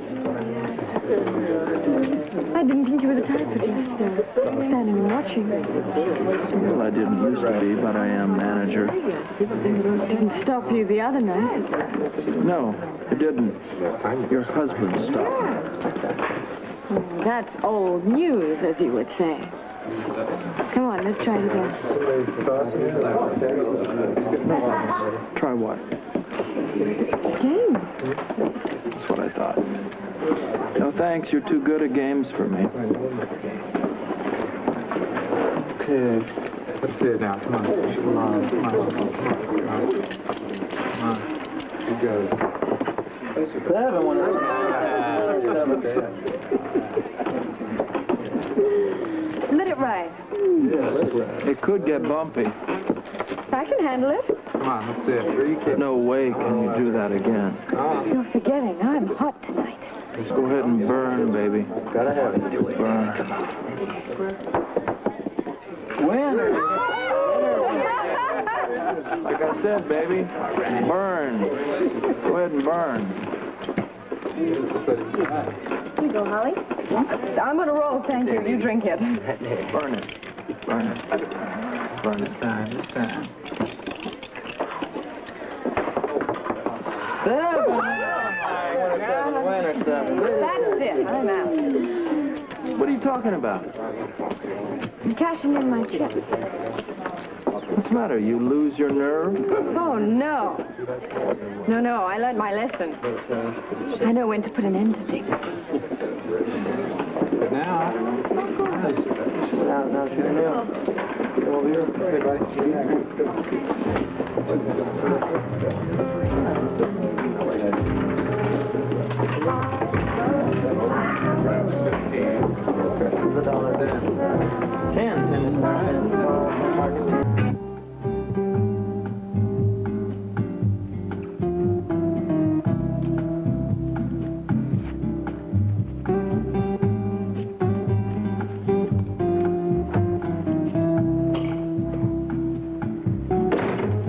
I didn't think you were the type for just standing and watching. Well, I didn't used to be, but I am manager. Didn't stop you the other night. No, it didn't. Your husband stopped. That's old news, as you would say. Come on, let's try it again. Try what? Game. That's what I thought. No, thanks. You're too good at games for me. Okay. Let's see it now. Come on. Come on. Come on. Come on. You go. 7. Let it ride. It could get bumpy. I can handle it. Come on, let's see it. No way can you do that again. You're forgetting. I'm hot tonight. Let's go ahead and burn, baby. Gotta have it. Burn. Winner. Like I said, baby, burn. Go ahead and burn. Here you go, Holly. I'm gonna roll, thank you. You drink it. Burn it. Burn it. Burn it. This time. 7. Winner 7. That's it. I'm out. What are you talking about? I'm cashing in my chips. What's the matter? You lose your nerve? Oh, no. No, I learned my lesson. I know when to put an end to things. Now, shoot him out. Come over here. Okay, buddy. 10 is all right.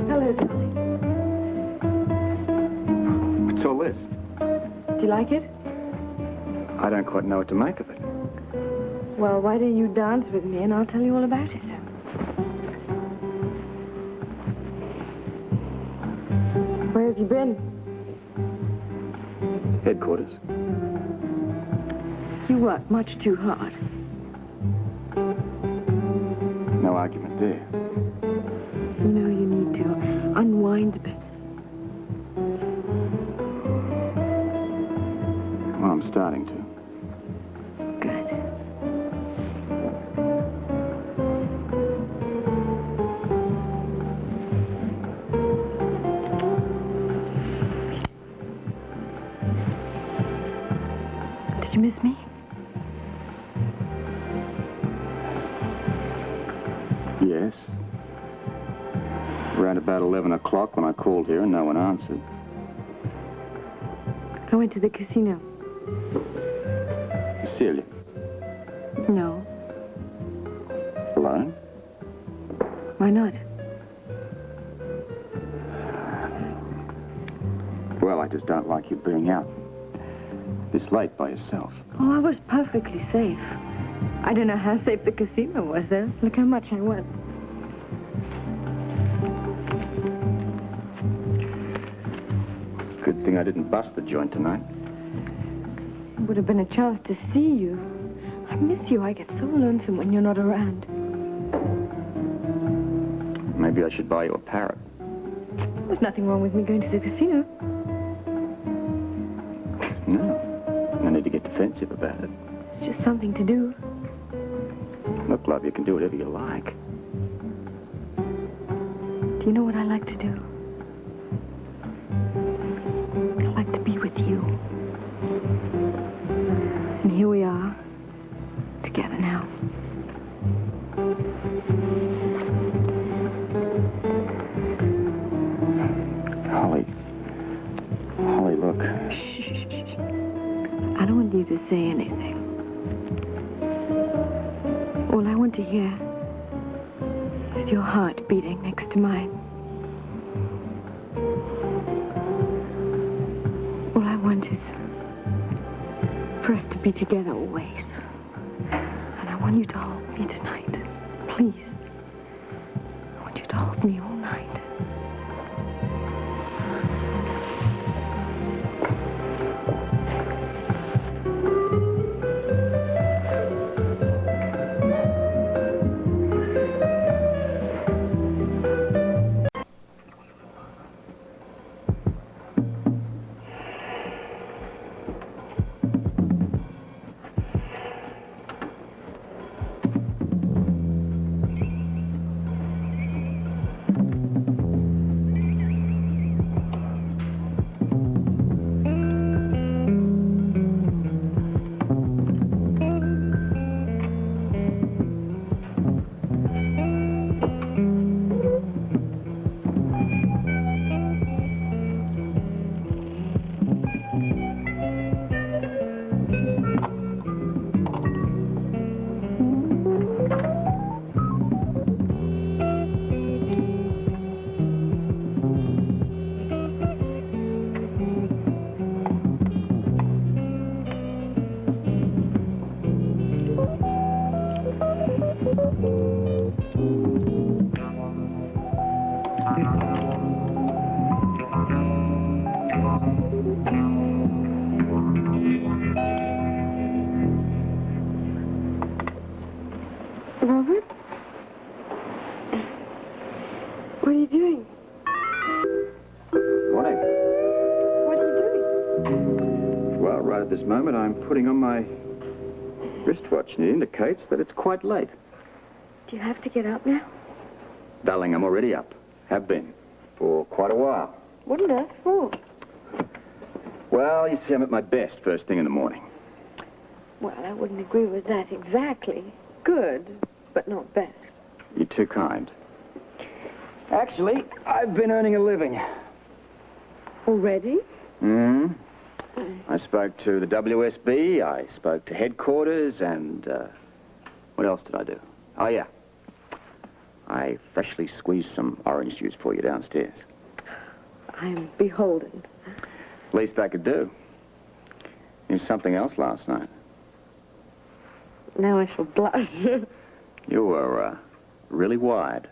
Hello, darling. What's all this? Do you like it? I don't quite know what to make of it. Well, why don't you dance with me and I'll tell you all about it. Where have you been? Headquarters. You work much too hard. No argument there. You know you need to unwind a bit. Well, I'm starting to. Good. Did you miss me? Yes. Around about 11 o'clock when I called here and no one answered. I went to the casino. Celia, No. alone? Why not? Well, I just don't like you being out this late by yourself. Oh, I was perfectly safe. I don't know how safe the casino was, though. Look how much I won. Good thing I didn't bust the joint tonight. It would have been a chance to see you. I miss you. I get so lonesome when you're not around. Maybe I should buy you a parrot. There's nothing wrong with me going to the casino. No. No need to get defensive about it. It's just something to do. Look, love, you can do whatever you like. Do you know what I like to do? I like to be with you. And here we are, together now. Holly, look. Shh. I don't want you to say anything. All I want to hear is your heart beating next to mine. All I want is for us to be together always. And I want you to hold me tonight. Please. I want you to hold me all night. Robert? What are you doing? Morning. What are you doing? Well, right at this moment, I'm putting on my wristwatch, and it indicates that it's quite late. Do you have to get up now? Darling, I'm already up. Have been. For quite a while. What on earth for? Well, you see, I'm at my best first thing in the morning. Well, I wouldn't agree with that exactly. Good, but not best. You're too kind. Actually, I've been earning a living. Already? I spoke to the WSB, I spoke to headquarters, and, what else did I do? Oh, yeah. I freshly squeezed some orange juice for you downstairs. I'm beholden. Least I could do. You did something else last night. Now I shall blush. You were, really wide.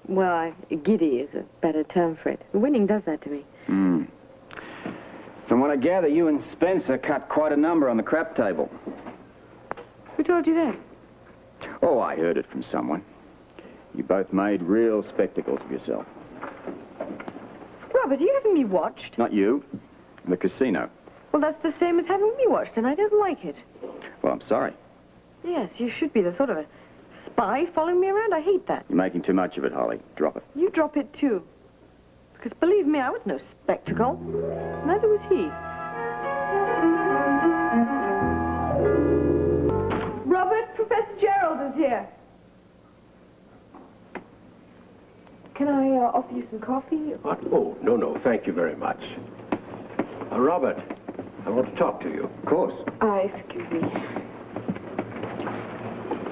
Well, giddy is a better term for it. Winning does that to me. From what I gather, you and Spencer cut quite a number on the crap table. Who told you that? Oh, I heard it from someone. You both made real spectacles of yourself. Robert, are you having me watched? Not you. The casino. Well, that's the same as having me watched, and I don't like it. Well, I'm sorry. Yes, you should be the sort of a spy following me around. I hate that. You're making too much of it, Holly. Drop it. You drop it, too. Because believe me, I was no spectacle. Neither was he. Robert, Professor Gerald is here. offer you some coffee? What? Oh, no, thank you very much. Robert, I want to talk to you. Of course. Excuse me.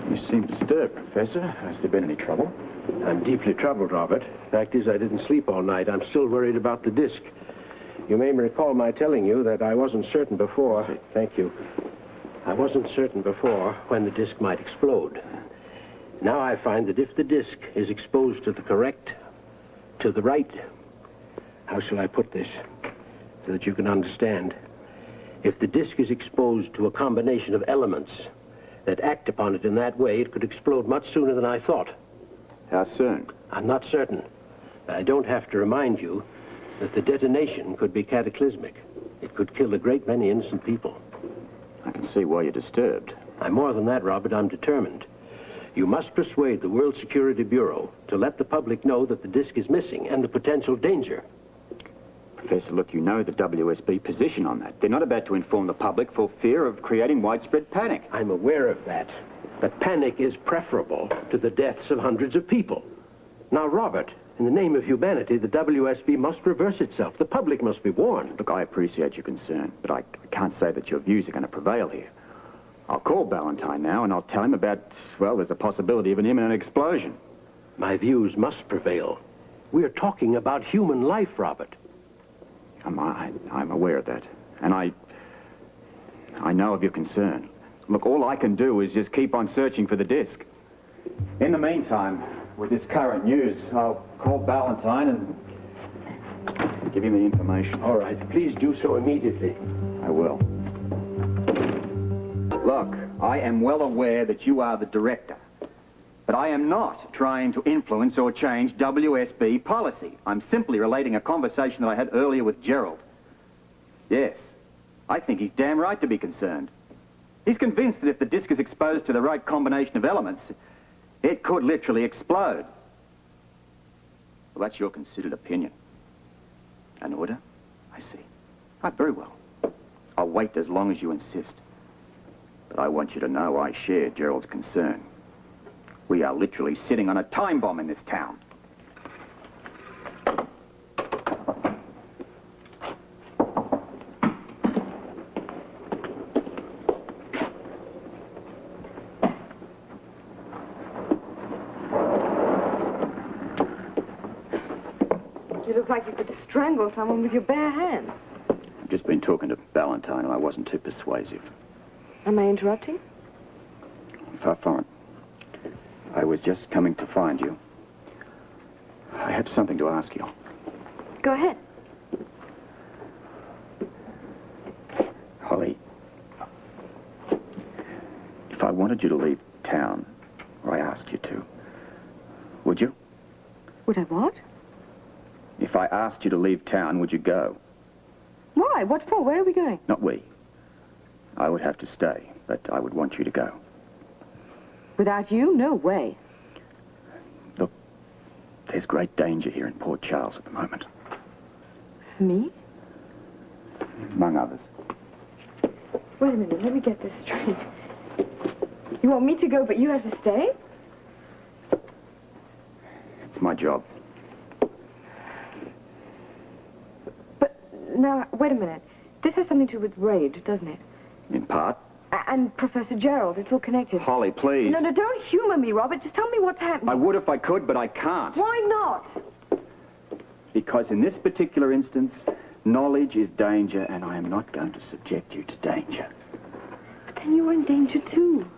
You seem disturbed, Professor. Has there been any trouble? I'm deeply troubled, Robert. Fact is, I didn't sleep all night. I'm still worried about the disc. You may recall my telling you that I wasn't certain before. Thank you. I wasn't certain before when the disc might explode. Now I find that if the disc is exposed to the right, how shall I put this so that you can understand? If the disc is exposed to a combination of elements that act upon it in that way, it could explode much sooner than I thought. How soon? I'm not certain, but I don't have to remind you that the detonation could be cataclysmic. It could kill a great many innocent people. I can see why you're disturbed. I'm more than that, Robert. I'm determined. You must persuade the World Security Bureau to let the public know that the disc is missing and the potential danger. Professor, look, you know the WSB position on that. They're not about to inform the public for fear of creating widespread panic. I'm aware of that. But panic is preferable to the deaths of hundreds of people. Now, Robert, in the name of humanity, the WSB must reverse itself. The public must be warned. Look, I appreciate your concern, but I can't say that your views are going to prevail here. I'll call Ballantyne now, and I'll tell him about, well, there's a possibility of an imminent explosion. My views must prevail. We're talking about human life, Robert. I'm aware of that, and I know of your concern. Look, all I can do is just keep on searching for the disc. In the meantime, with this current news, I'll call Ballantyne and give him the information. All right, please do so immediately. I will. Look, I am well aware that you are the director, but I am not trying to influence or change WSB policy. I'm simply relating a conversation that I had earlier with Gerald. Yes, I think he's damn right to be concerned. He's convinced that if the disc is exposed to the right combination of elements, it could literally explode. Well, that's your considered opinion. An order? I see. Right, very well. I'll wait as long as you insist. But I want you to know I share Gerald's concern. We are literally sitting on a time bomb in this town. You look like you could strangle someone with your bare hands. I've just been talking to Ballantyne, and I wasn't too persuasive. Am I interrupting? Far from it. I was just coming to find you. I had something to ask you. Go ahead. Holly, if I wanted you to leave town, or I asked you to, would you? Would I what? If I asked you to leave town, would you go? Why? What for? Where are we going? Not we. I would have to stay, but I would want you to go. Without you? No way. Look, there's great danger here in Port Charles at the moment. For me? Among others. Wait a minute, let me get this straight. You want me to go, but you have to stay? It's my job. But, now, wait a minute. This has something to do with Raid, doesn't it? In part. And Professor Gerald, it's all connected. Holly, please. No, don't humor me, Robert. Just tell me what's happening. I would if I could, but I can't. Why not? Because in this particular instance, knowledge is danger, and I am not going to subject you to danger. But then you were in danger, too.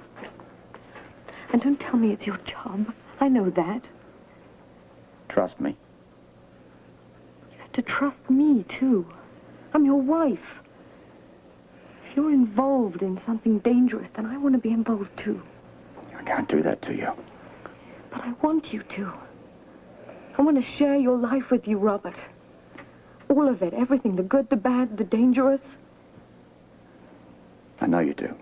And don't tell me it's your job. I know that. Trust me. You have to trust me, too. I'm your wife. If you're involved in something dangerous, then I want to be involved, too. I can't do that to you. But I want you to. I want to share your life with you, Robert. All of it, everything, the good, the bad, the dangerous. I know you do.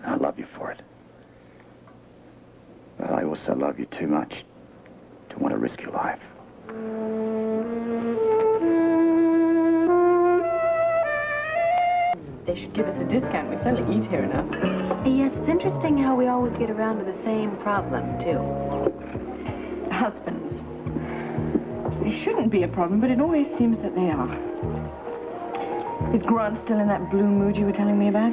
I love you for it. But I also love you too much to want to risk your life. They should give us a discount. We certainly eat here enough. Yes, it's interesting how we always get around to the same problem, too. Husbands. they shouldn't be a problem, but it always seems that they are. Is Grant still in that blue mood you were telling me about?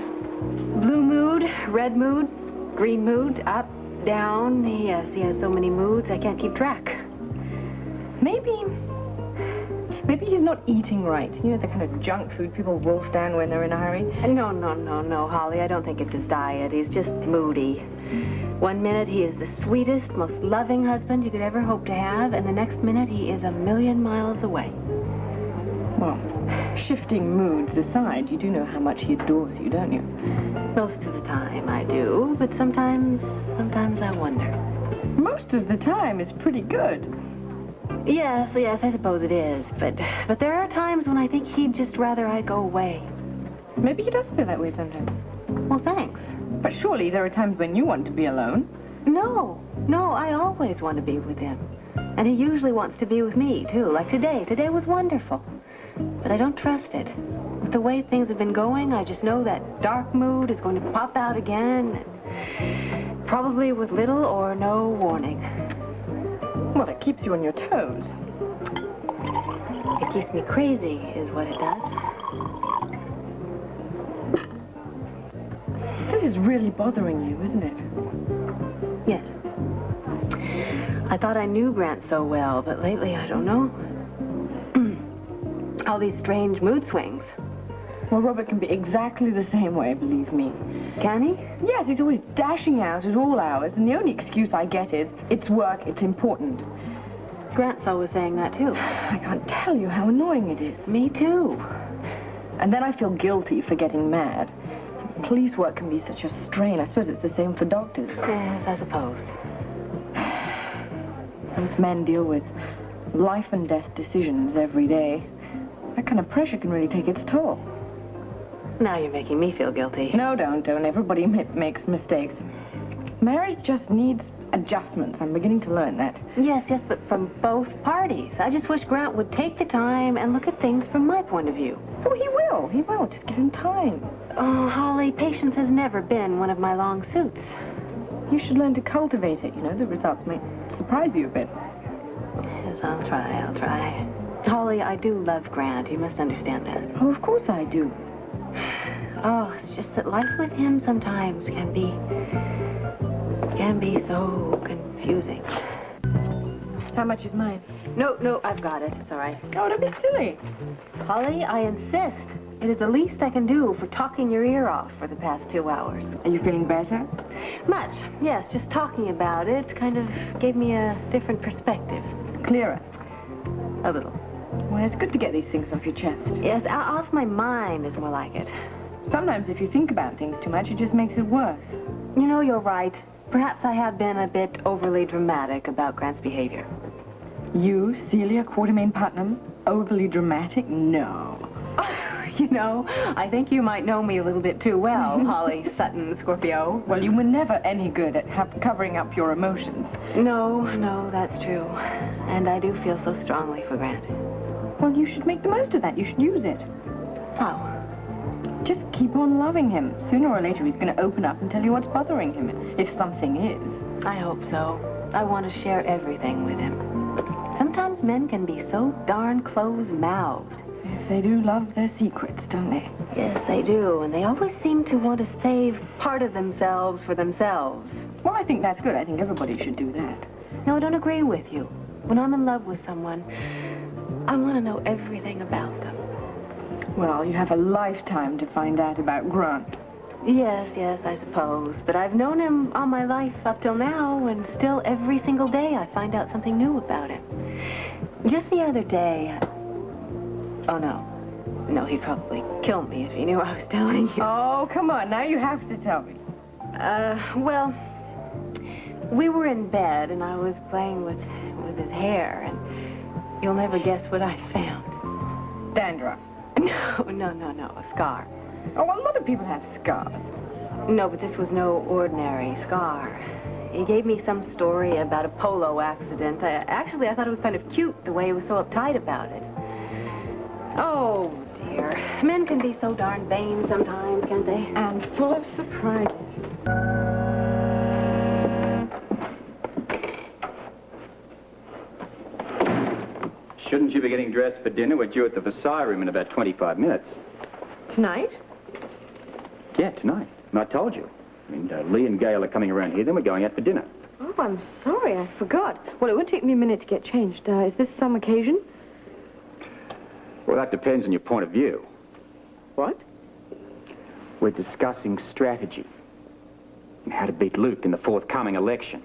Blue mood, red mood, green mood, up, down. He has so many moods, I can't keep track. Maybe he's not eating right. You know, the kind of junk food people wolf down when they're in a hurry? No, Holly. I don't think it's his diet. He's just moody. One minute he is the sweetest, most loving husband you could ever hope to have, and the next minute he is a million miles away. Well, shifting moods aside, you do know how much he adores you, don't you? Most of the time I do, but sometimes I wonder. Most of the time is pretty good. Yes, I suppose it is, but there are times when I think he'd just rather I go away. Maybe he does feel that way sometimes. Well, thanks. But surely there are times when you want to be alone. No, I always want to be with him. And he usually wants to be with me, too, like today. Today was wonderful. But I don't trust it. With the way things have been going, I just know that dark mood is going to pop out again, probably with little or no warning. Well, it keeps you on your toes. It keeps me crazy, is what it does. This is really bothering you, isn't it? Yes. I thought I knew Grant so well, but lately, I don't know. All these strange mood swings. Well, Robert can be exactly the same way, believe me. Can he? Yes, he's always dashing out at all hours, and the only excuse I get is, it's work, it's important. Grant's always saying that, too. I can't tell you how annoying it is. Me, too. And then I feel guilty for getting mad. Police work can be such a strain. I suppose it's the same for doctors. Yes, I suppose. Those men deal with life and death decisions every day. That kind of pressure can really take its toll. Now you're making me feel guilty. No, don't. Everybody makes mistakes. Marriage just needs adjustments. I'm beginning to learn that. Yes, but from both parties. I just wish Grant would take the time and look at things from my point of view. Oh, he will. Just give him time. Oh, Holly, patience has never been one of my long suits. You should learn to cultivate it. You know, the results may surprise you a bit. Yes, I'll try. Holly, I do love Grant. You must understand that. Oh, of course I do. Oh, it's just that life with him sometimes can be so confusing. How much is mine? No, I've got it. It's all right. Oh, don't be silly. Holly, I insist. It is the least I can do for talking your ear off for the past 2 hours. Are you feeling better? Much. Yes, just talking about it kind of gave me a different perspective. Clearer? A little. Well, it's good to get these things off your chest. Yes, off my mind is more like it. Sometimes if you think about things too much, it just makes it worse. You know, you're right. Perhaps I have been a bit overly dramatic about Grant's behavior. You, Celia Quartermain Putnam, overly dramatic? No. You know, I think you might know me a little bit too well, Holly Sutton Scorpio. Well, you were never any good at covering up your emotions. No, that's true. And I do feel so strongly for Grant. Well, you should make the most of that. You should use it. How? Just keep on loving him. Sooner or later, he's going to open up and tell you what's bothering him, if something is. I hope so. I want to share everything with him. Sometimes men can be so darn close-mouthed. Yes, they do love their secrets, don't they? Yes, they do. And they always seem to want to save part of themselves for themselves. Well, I think that's good. I think everybody should do that. No, I don't agree with you. When I'm in love with someone, I want to know everything about them. Well, you have a lifetime to find out about Grant. Yes, I suppose. But I've known him all my life up till now, and still every single day I find out something new about him. Just the other day... Oh, no. No, he'd probably kill me if he knew I was telling you. Oh, come on. Now you have to tell me. Well, we were in bed, and I was playing with his hair, and you'll never guess what I found. Dandruff. No, a scar. Oh, well, a lot of people have scars. No, but this was no ordinary scar. He gave me some story about a polo accident. Actually, I thought it was kind of cute, the way he was so uptight about it. Oh, dear. Men can be so darn vain sometimes, can't they? And full of surprises. shouldn't you be getting dressed for dinner? We're due at the Versailles room in about 25 minutes. Tonight? Yeah, tonight. And I told you. I mean, Lee and Gail are coming around here, then we're going out for dinner. Oh, I'm sorry, I forgot. Well, it won't take me a minute to get changed. Is this some occasion? Well, that depends on your point of view. What? We're discussing strategy and how to beat Luke in the forthcoming election.